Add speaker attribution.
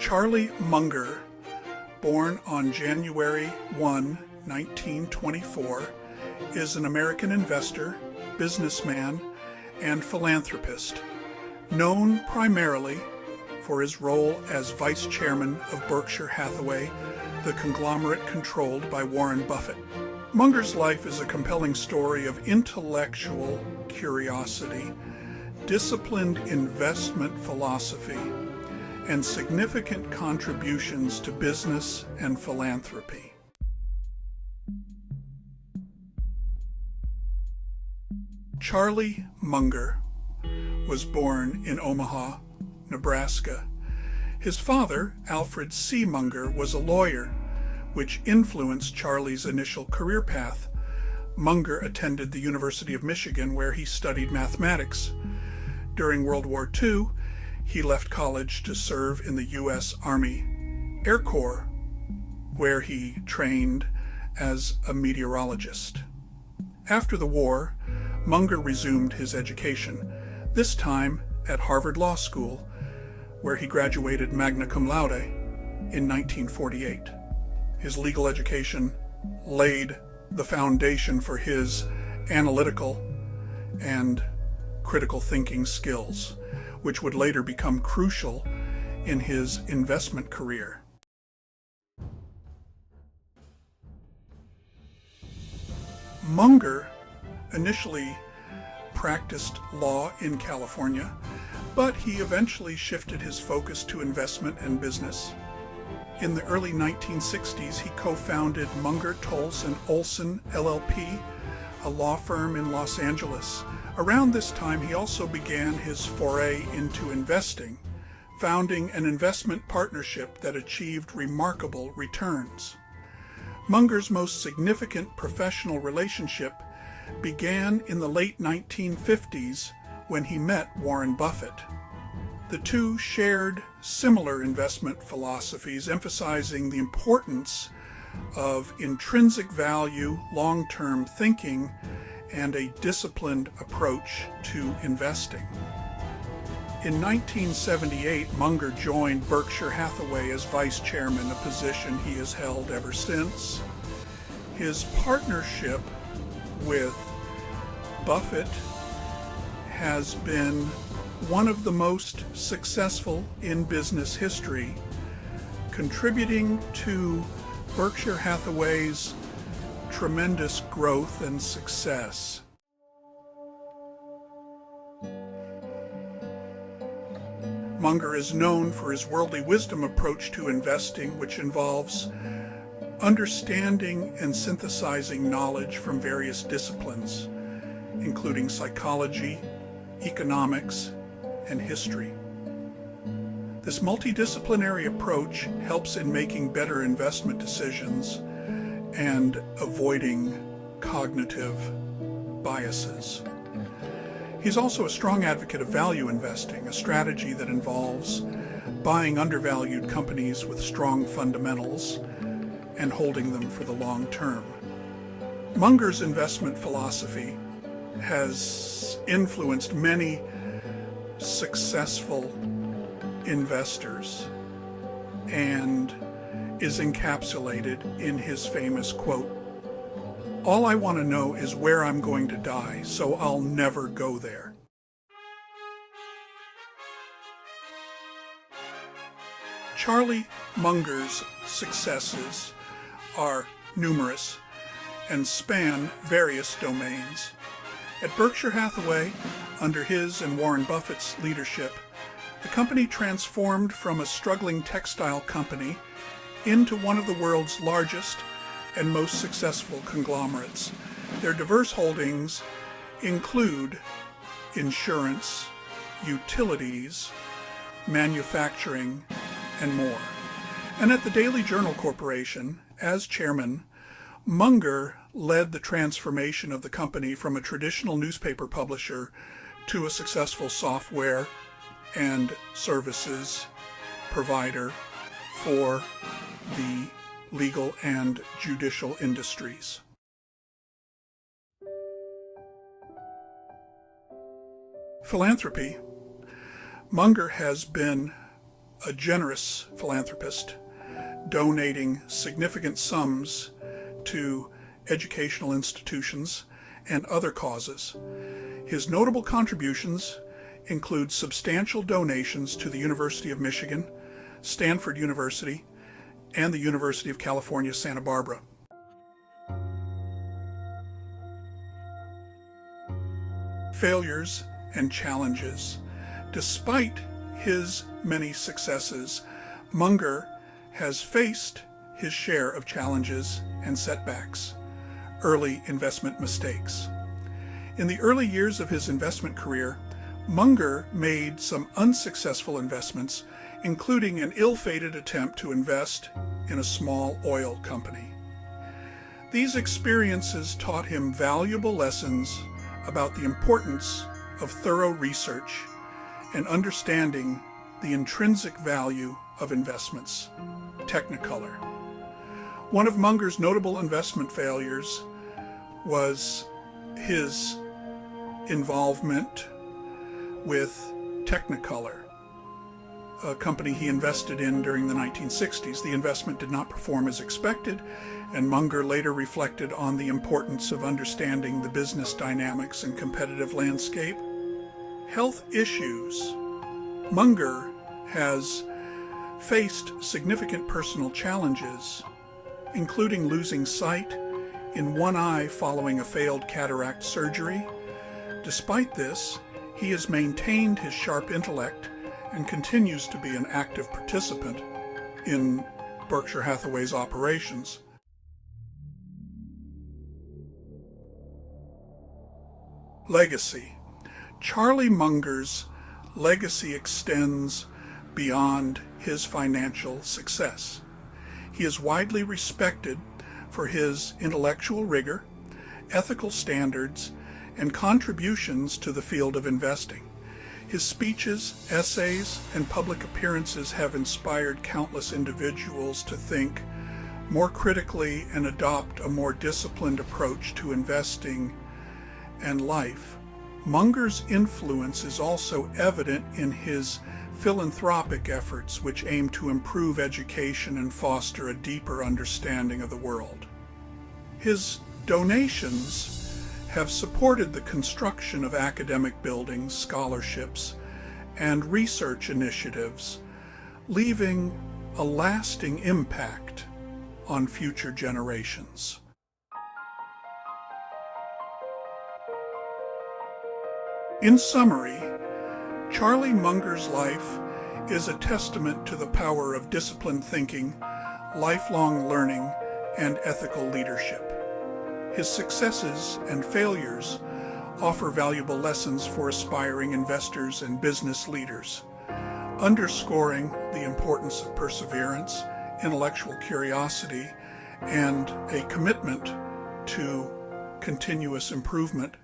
Speaker 1: Charlie Munger, born on January 1, 1924, is an American investor, businessman, and philanthropist, known primarily for his role as vice chairman of Berkshire Hathaway, the conglomerate controlled by Warren Buffett. Munger's life is a compelling story of intellectual curiosity, disciplined investment philosophy, and significant contributions to business and philanthropy. Charlie Munger was born in Omaha, Nebraska. His father, Alfred C. Munger, was a lawyer, which influenced Charlie's initial career path. Munger attended the University of Michigan, where he studied mathematics. During World War II, he left college to serve in the U.S. Army Air Corps, where he trained as a meteorologist. After the war, Munger resumed his education, this time at Harvard Law School, where he graduated magna cum laude in 1948. His legal education laid the foundation for his analytical and critical thinking skills, which would later become crucial in his investment career. Munger initially practiced law in California, but he eventually shifted his focus to investment and business. In the early 1960s, he co-founded Munger, Tolles & Olson LLP, a law firm in Los Angeles. Around this time, he also began his foray into investing, founding an investment partnership that achieved remarkable returns. Munger's most significant professional relationship began in the late 1950s when he met Warren Buffett. The two shared similar investment philosophies, emphasizing the importance of intrinsic value, long-term thinking, and a disciplined approach to investing. In 1978, Munger joined Berkshire Hathaway as vice chairman, a position he has held ever since. His partnership with Buffett has been one of the most successful in business history, contributing to Berkshire Hathaway's tremendous growth and success. Munger is known for his worldly wisdom approach to investing, which involves understanding and synthesizing knowledge from various disciplines, including psychology, economics, and history. This multidisciplinary approach helps in making better investment decisions and avoiding cognitive biases. He's also a strong advocate of value investing, a strategy that involves buying undervalued companies with strong fundamentals and holding them for the long term. Munger's investment philosophy has influenced many successful investors and is encapsulated in his famous quote, "All I want to know is where I'm going to die, so I'll never go there." Charlie Munger's successes are numerous and span various domains. At Berkshire Hathaway, under his and Warren Buffett's leadership, the company transformed from a struggling textile company into one of the world's largest and most successful conglomerates. Their diverse holdings include insurance, utilities, manufacturing, and more. And at the Daily Journal Corporation, as chairman, Munger led the transformation of the company from a traditional newspaper publisher to a successful software and services provider for the legal and judicial industries. Philanthropy. Munger has been a generous philanthropist, donating significant sums to educational institutions and other causes. His notable contributions include substantial donations to the University of Michigan, Stanford University, and the University of California, Santa Barbara. Failures and challenges. Despite his many successes, Munger has faced his share of challenges and setbacks, early investment mistakes. In the early years of his investment career, Munger made some unsuccessful investments, including an ill-fated attempt to invest in a small oil company. These experiences taught him valuable lessons about the importance of thorough research and understanding the intrinsic value of investments. Technicolor. One of Munger's notable investment failures was his involvement with Technicolor, a company he invested in during the 1960s. The investment did not perform as expected, and Munger later reflected on the importance of understanding the business dynamics and competitive landscape. Health issues. Munger has faced significant personal challenges, including losing sight in one eye following a failed cataract surgery. Despite this, he has maintained his sharp intellect and continues to be an active participant in Berkshire Hathaway's operations. Legacy. Charlie Munger's legacy extends beyond his financial success. He is widely respected for his intellectual rigor, ethical standards, and contributions to the field of investing. His speeches, essays, and public appearances have inspired countless individuals to think more critically and adopt a more disciplined approach to investing and life. Munger's influence is also evident in his philanthropic efforts, which aim to improve education and foster a deeper understanding of the world. His donations have supported the construction of academic buildings, scholarships, and research initiatives, leaving a lasting impact on future generations. In summary, Charlie Munger's life is a testament to the power of disciplined thinking, lifelong learning, and ethical leadership. His successes and failures offer valuable lessons for aspiring investors and business leaders, underscoring the importance of perseverance, intellectual curiosity, and a commitment to continuous improvement